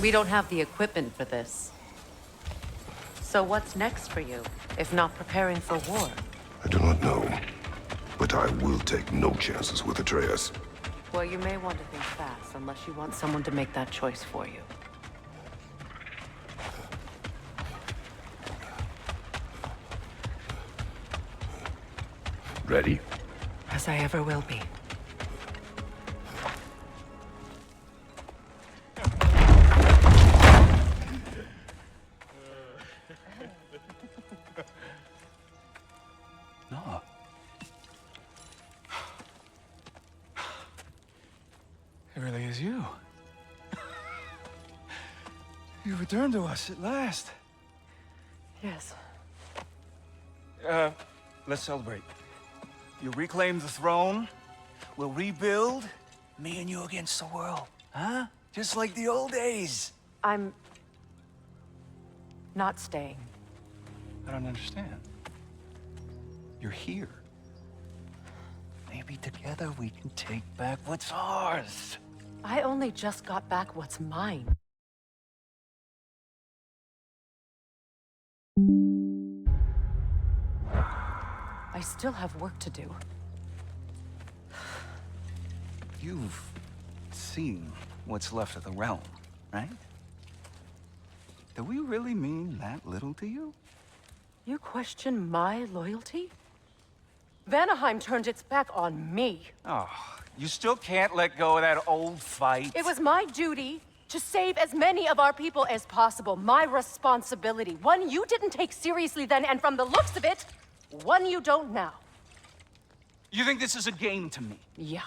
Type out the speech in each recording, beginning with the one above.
We don't have the equipment for this. So what's next for you, if not preparing for war? I do not know, but I will take no chances with Atreus. Well, you may want to think fast, unless you want someone to make that choice for you. Ready? As I ever will be. No. It really is you. You returned to us at last. Yes. Let's celebrate. You reclaim the throne, we'll rebuild, me and you against the world. Huh? Just like the old days. I'm... not staying. I don't understand. You're here. Maybe together we can take back what's ours. I only just got back what's mine. I still have work to do. You've seen what's left of the realm, right? Do we really mean that little to you? You question my loyalty? Vanaheim turned its back on me. Oh, you still can't let go of that old fight? It was my duty to save as many of our people as possible. My responsibility. One you didn't take seriously then, and from the looks of it, one you don't now. You think this is a game to me? Yeah.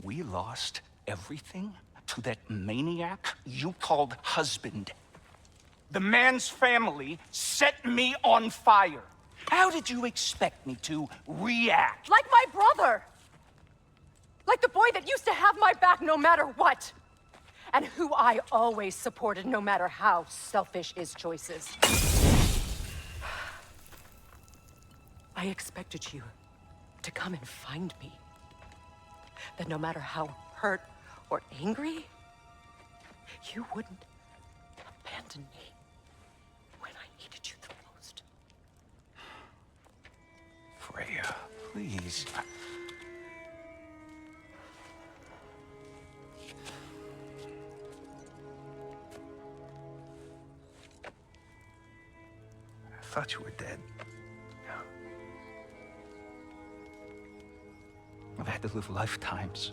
We lost everything to that maniac you called husband. The man's family set me on fire. How did you expect me to react? Like my brother! Like the boy that used to have my back no matter what! And who I always supported no matter how selfish his choices. I expected you to come and find me. That no matter how hurt or angry, you wouldn't abandon me when I needed you the most. Freya, please. I thought you were dead. I've had to live lifetimes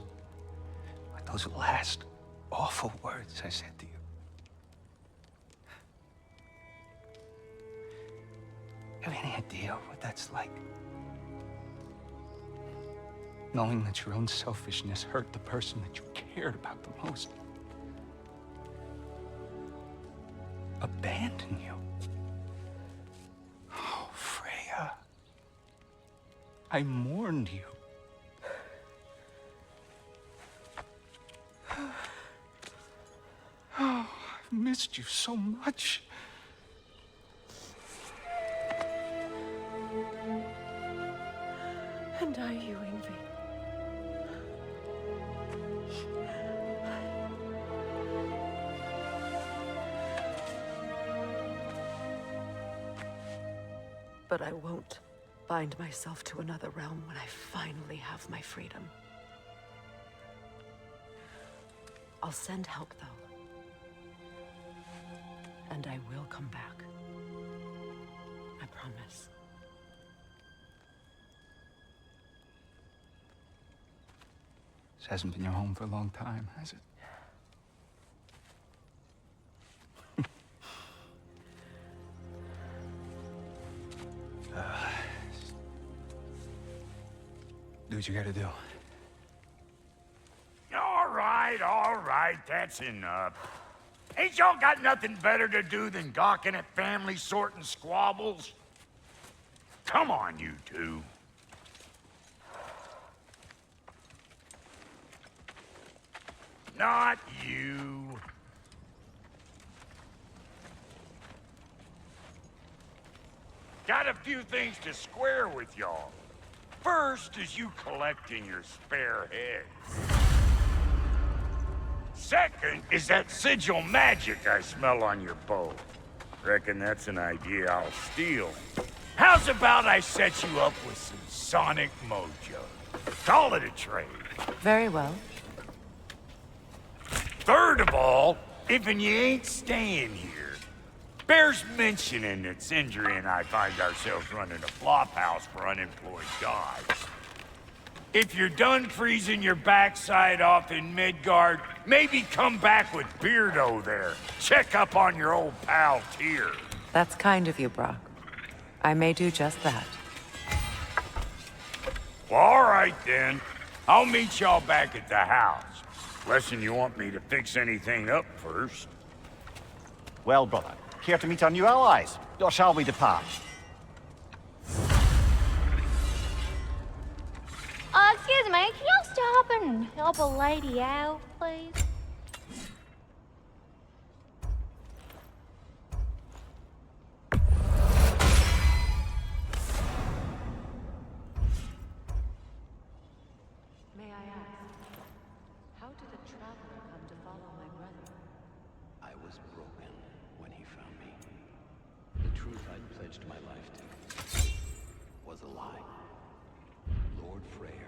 with those last awful words I said to you. Have any idea what that's like? Knowing that your own selfishness hurt the person that you cared about the most. Abandon you. Oh, Freya. I mourned you. Oh, I've missed you so much. And I you, Yngvi. But I won't bind myself to another realm when I finally have my freedom. I'll send help, though. And I will come back. I promise. This hasn't been your home for a long time, has it? Do what you gotta do. All right, that's enough. Ain't y'all got nothing better to do than gawking at family sorting squabbles? Come on, you two. Not you. Got a few things to square with y'all. First is you collecting your spare heads. Second is that sigil magic I smell on your bow. Reckon that's an idea I'll steal. How's about I set you up with some sonic mojo? Call it a trade. Very well. Third of all, if you ain't staying here, bears mentioning that Sindri and I find ourselves running a flop house for unemployed gods. If you're done freezing your backside off in Midgard, maybe come back with Beardo there. Check up on your old pal Tyr. That's kind of you, Brock. I may do just that. Well, all right then. I'll meet y'all back at the house. Unless you want me to fix anything up first. Well, brother, care to meet our new allies? Or shall we depart? Excuse me, can y'all stop and help a lady out, please? May I ask, how did a traveler come to follow my brother? I was broken when he found me. The truth I'd pledged my life to was a lie. Lord Freyr,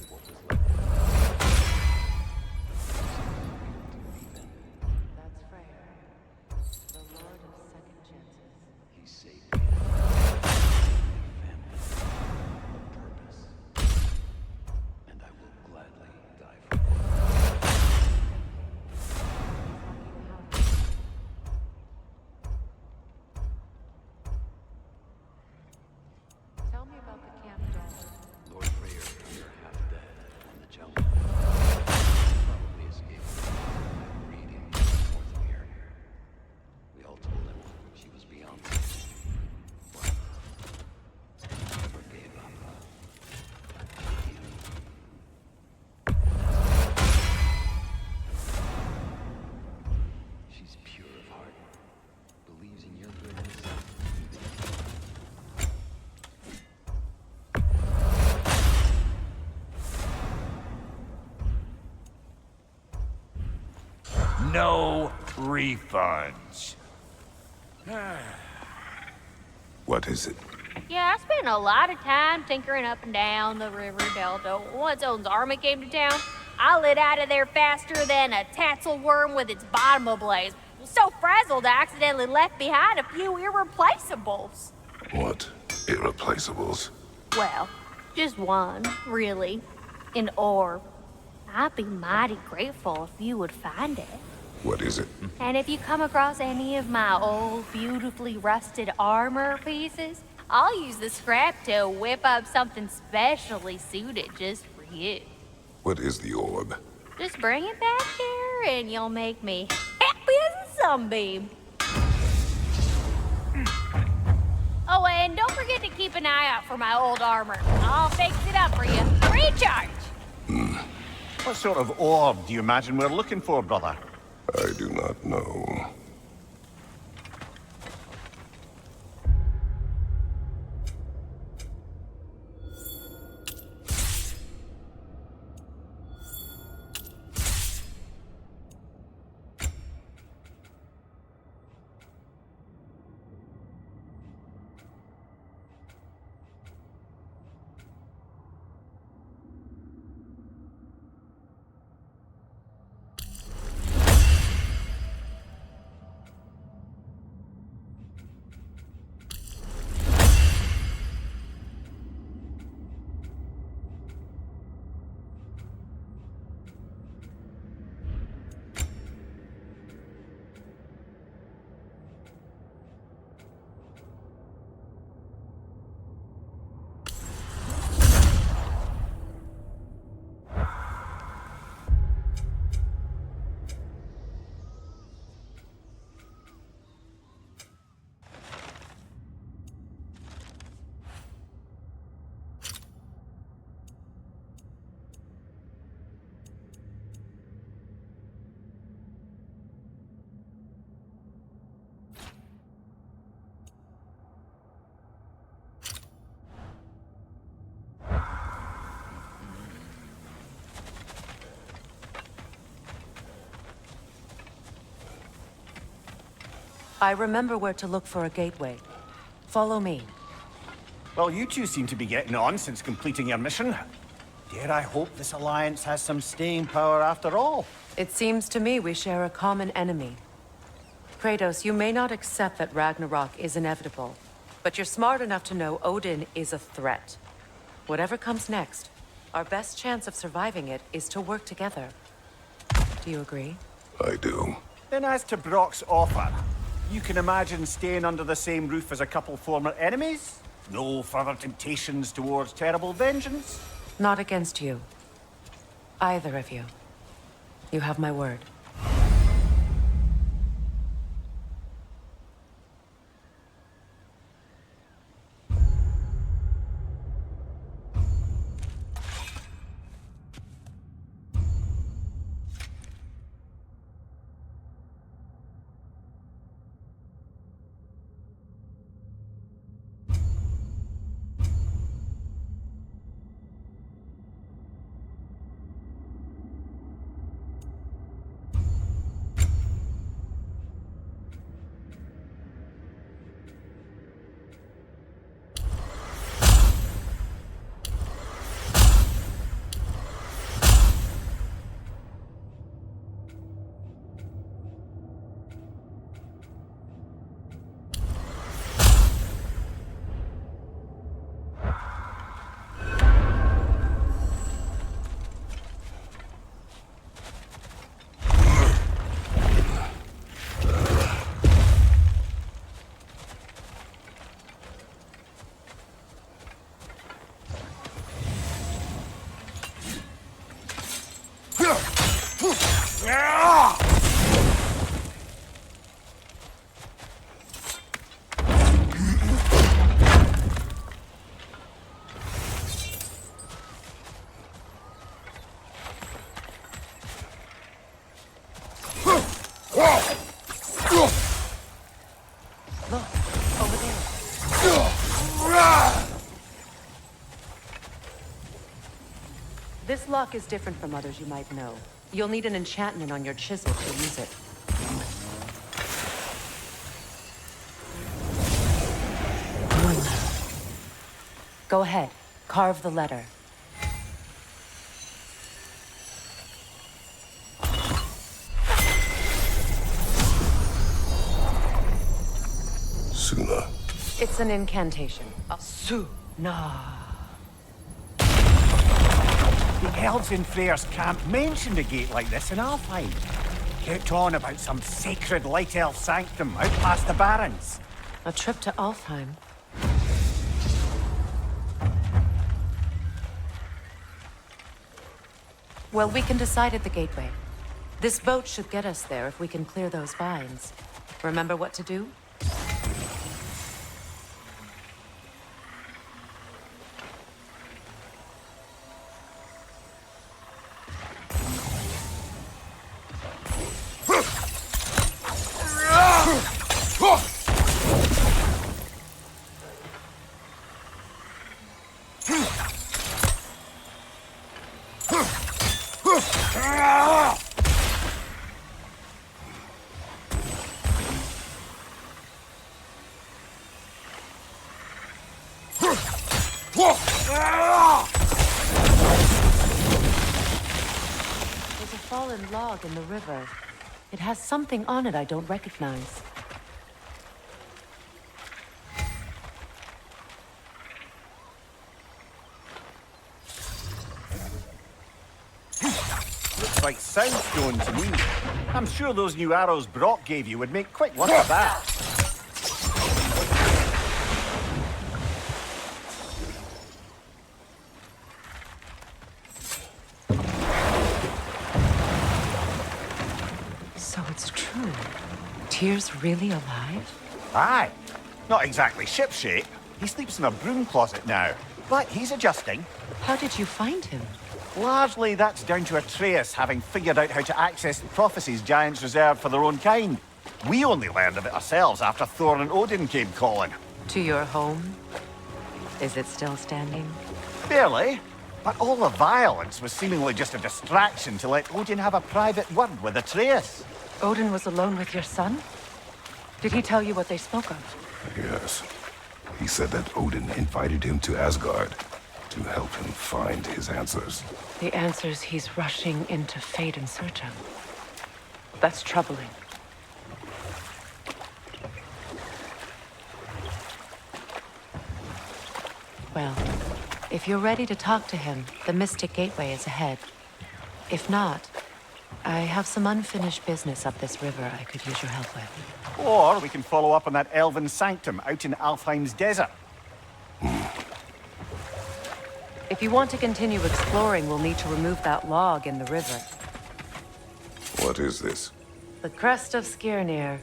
what was left of That's Freyr, the Lord of Second Chances. he saved me. A family, a purpose. And I will gladly die for it. Tell me about the camp dog. Lord Freyr found her half dead on the jungle. Probably escaped from breeding north of here. We all told him she was beyond us. But he never gave up. She's pure of heart. Believes in your goodness. No refunds. What is it? Yeah, I spent a lot of time tinkering up and down the river delta. Once Odin's army came to town, I lit out of there faster than a tassel worm with its bottom ablaze. So frazzled, I accidentally left behind a few irreplaceables. What? Irreplaceables? Well, just one, really. An orb. I'd be mighty grateful if you would find it. What is it? And if you come across any of my old, beautifully rusted armor pieces, I'll use the scrap to whip up something specially suited just for you. What is the orb? Just bring it back here and you'll make me happy as a sunbeam. Oh, and don't forget to keep an eye out for my old armor. I'll fix it up for you. Recharge! What sort of orb do you imagine we're looking for, brother? I do not know. I remember where to look for a gateway. Follow me. Well, you two seem to be getting on since completing your mission. Dare I hope this alliance has some staying power after all? It seems to me we share a common enemy. Kratos, you may not accept that Ragnarok is inevitable, but you're smart enough to know Odin is a threat. Whatever comes next, our best chance of surviving it is to work together. Do you agree? I do. Then as to Brock's offer, you can imagine staying under the same roof as a couple former enemies? No further temptations towards terrible vengeance? Not against you. Either of you. You have my word. This lock is different from others you might know. You'll need an enchantment on your chisel to use it. Go ahead. Carve the letter. Suna. It's an incantation. Suna. The elves in Freyr's camp mentioned a gate like this in Alfheim. Kept on about some sacred light elf sanctum out past the Barrens. A trip to Alfheim. Well, we can decide at the gateway. This boat should get us there if we can clear those vines. Remember what to do? There's a fallen log in the river. It has something on it I don't recognize. Looks like soundstone to me. I'm sure those new arrows Brock gave you would make quick work of that. So it's true. Tyr's really alive? Aye. Not exactly shipshape. He sleeps in a broom closet now. But he's adjusting. How did you find him? Largely, that's down to Atreus having figured out how to access the prophecies giants reserved for their own kind. We only learned of it ourselves after Thor and Odin came calling. To your home? Is it still standing? Barely. But all the violence was seemingly just a distraction to let Odin have a private word with Atreus. Odin was alone with your son? Did he tell you what they spoke of? Yes. He said that Odin invited him to Asgard to help him find his answers. The answers he's rushing into fate in search of. That's troubling. Well, if you're ready to talk to him, the Mystic Gateway is ahead. If not, I have some unfinished business up this river I could use your help with. Or we can follow up on that elven sanctum out in Alfheim's desert. If you want to continue exploring, we'll need to remove that log in the river. What is this? The crest of Skirnir.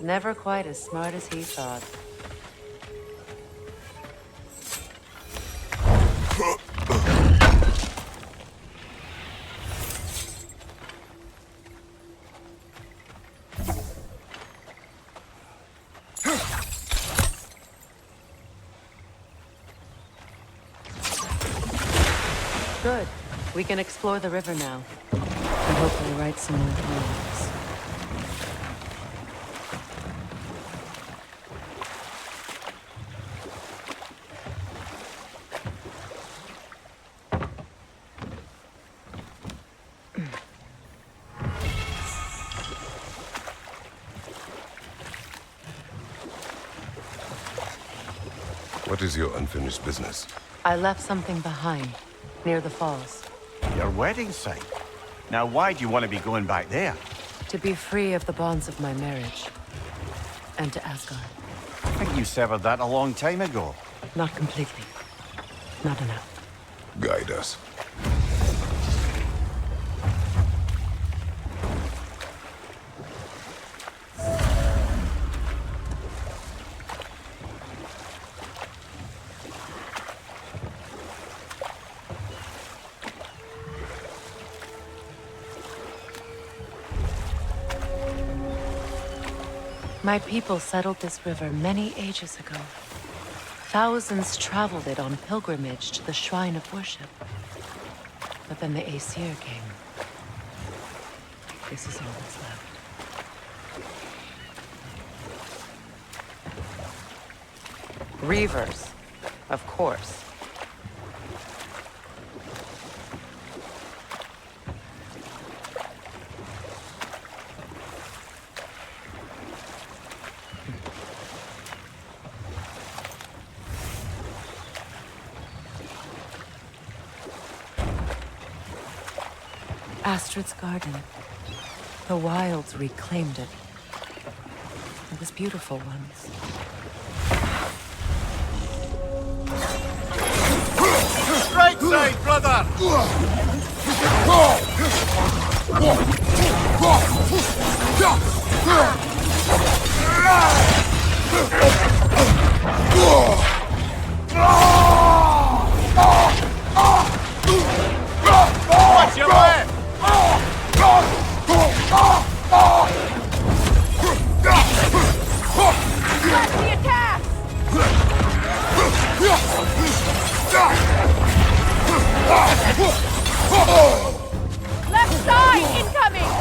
Never quite as smart as he thought. Good. We can explore the river now. And hopefully right some more poems. What is your unfinished business? I left something behind, near the falls. Your wedding site. Now, why do you want to be going back there? To be free of the bonds of my marriage. And to Asgard. I think you severed that a long time ago. Not completely. Not enough. Guide us. My people settled this river many ages ago. Thousands traveled it on pilgrimage to the shrine of worship. But then the Aesir came. This is all that's left. Reavers, of course. Astrid's garden. The wilds reclaimed it. It was beautiful once. Right side, brother! Watch your left! Start the attack! Left side incoming!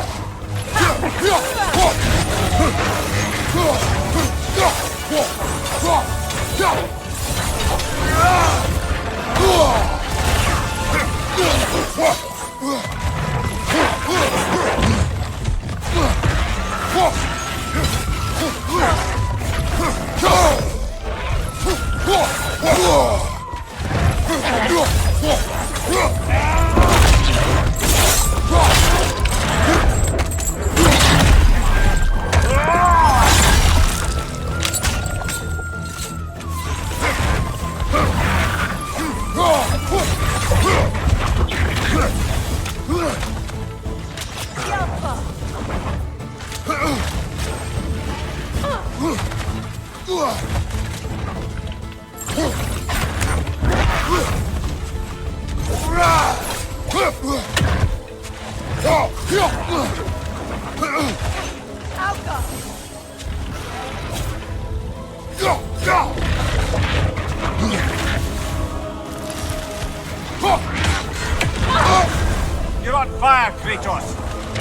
You're on fire, Kratos!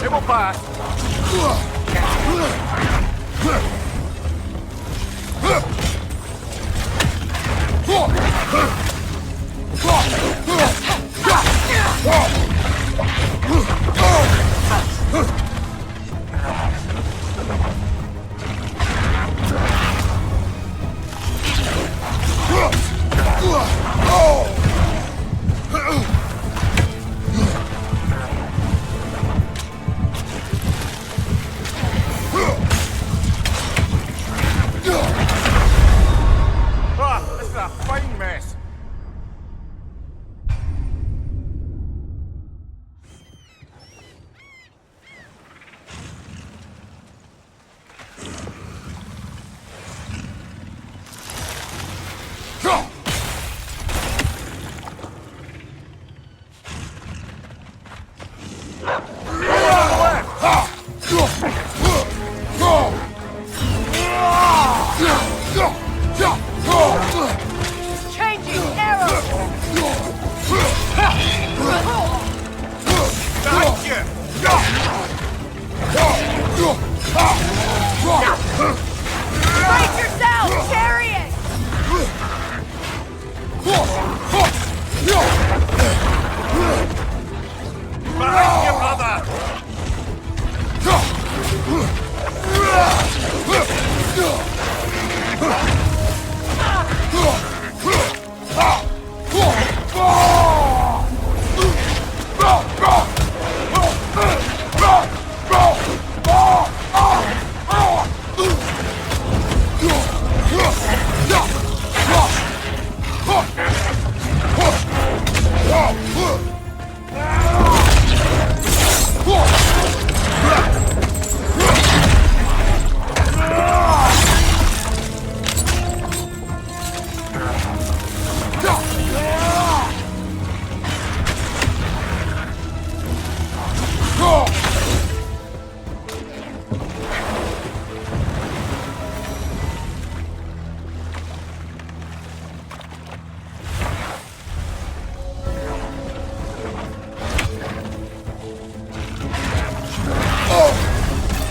It will pass! This is a fine mess. Changing arrow! Brace yourself! Chariot! Behind you, brother!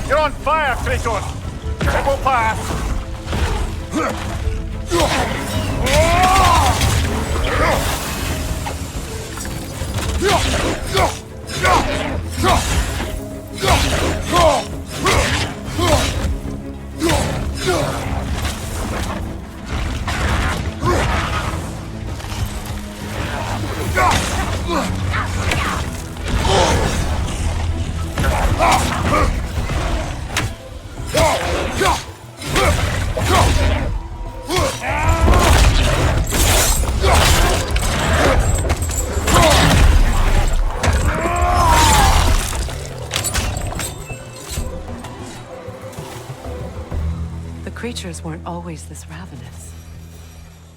You're on fire, Kratos! It will pass! The creatures weren't always this ravenous.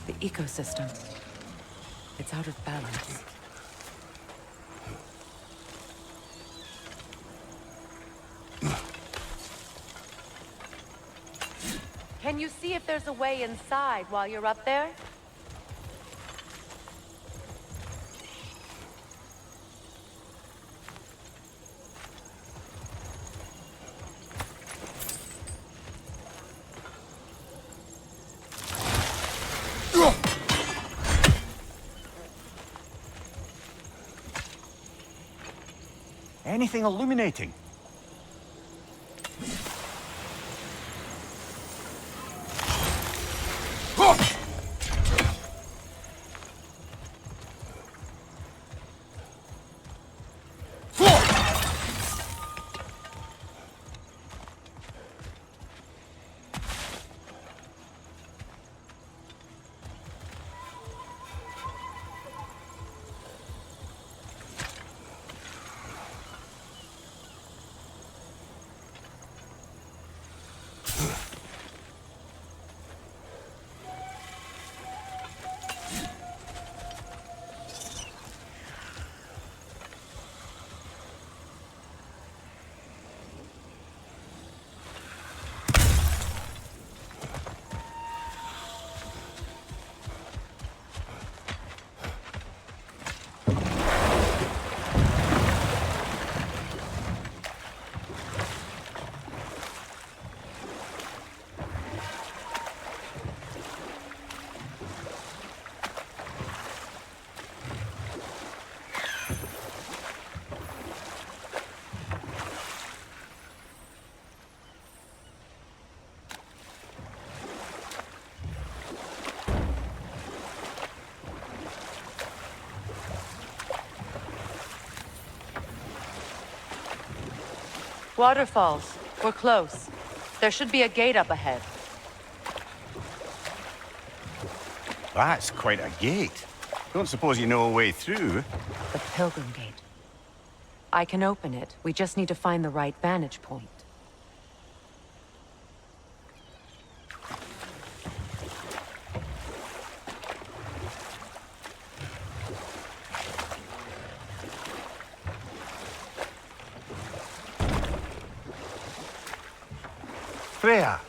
The ecosystem, it's out of balance. Can you see if there's a way inside while you're up there? Anything illuminating? Waterfalls. We're close. There should be a gate up ahead. That's quite a gate. Don't suppose you know a way through? The Pilgrim Gate. I can open it. We just need to find the right vantage point. Freya,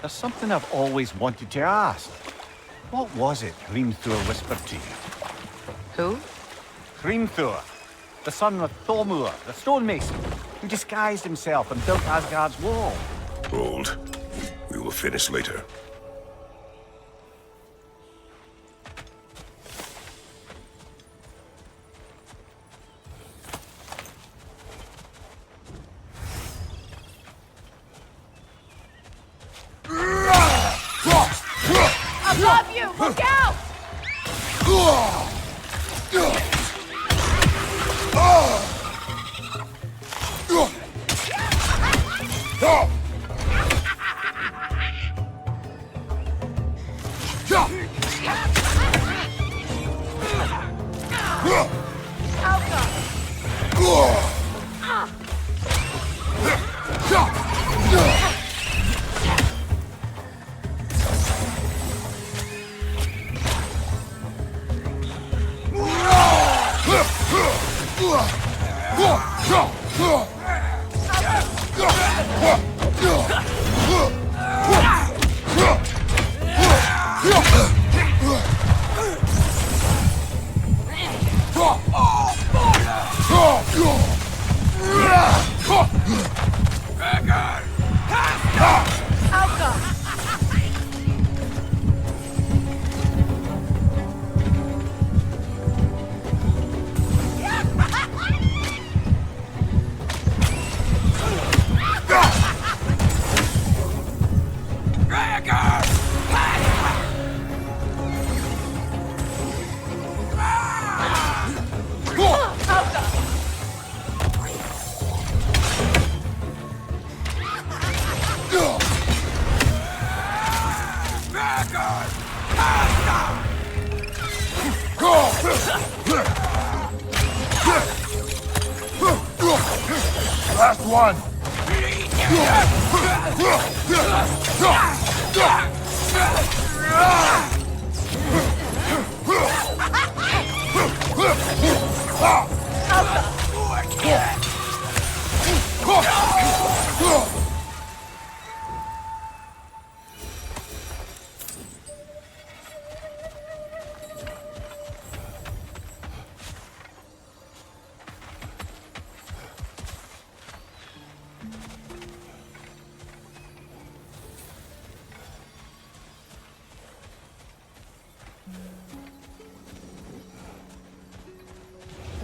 there's something I've always wanted to ask. What was it Hrimthur whispered to you? Who? Hrimthur, the son of Thormur, the stonemason, who disguised himself and built Asgard's wall. Hold. We will finish later. Above you! Look out! Last one!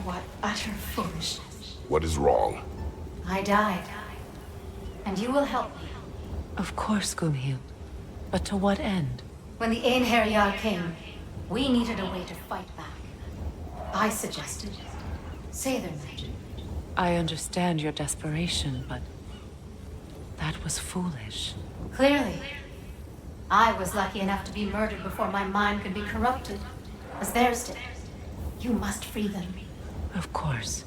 What utter foolishness. What is wrong? I died. And you will help me. Of course, Gunhild. But to what end? When the Einherjar came, we needed a way to fight back. I suggested Sather magic. I understand your desperation, but that was foolish. Clearly. I was lucky enough to be murdered before my mind could be corrupted, as theirs did. You must free them. Of course.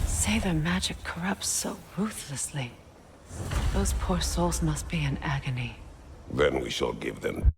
Say their magic corrupts so ruthlessly. Those poor souls must be in agony. Then we shall give them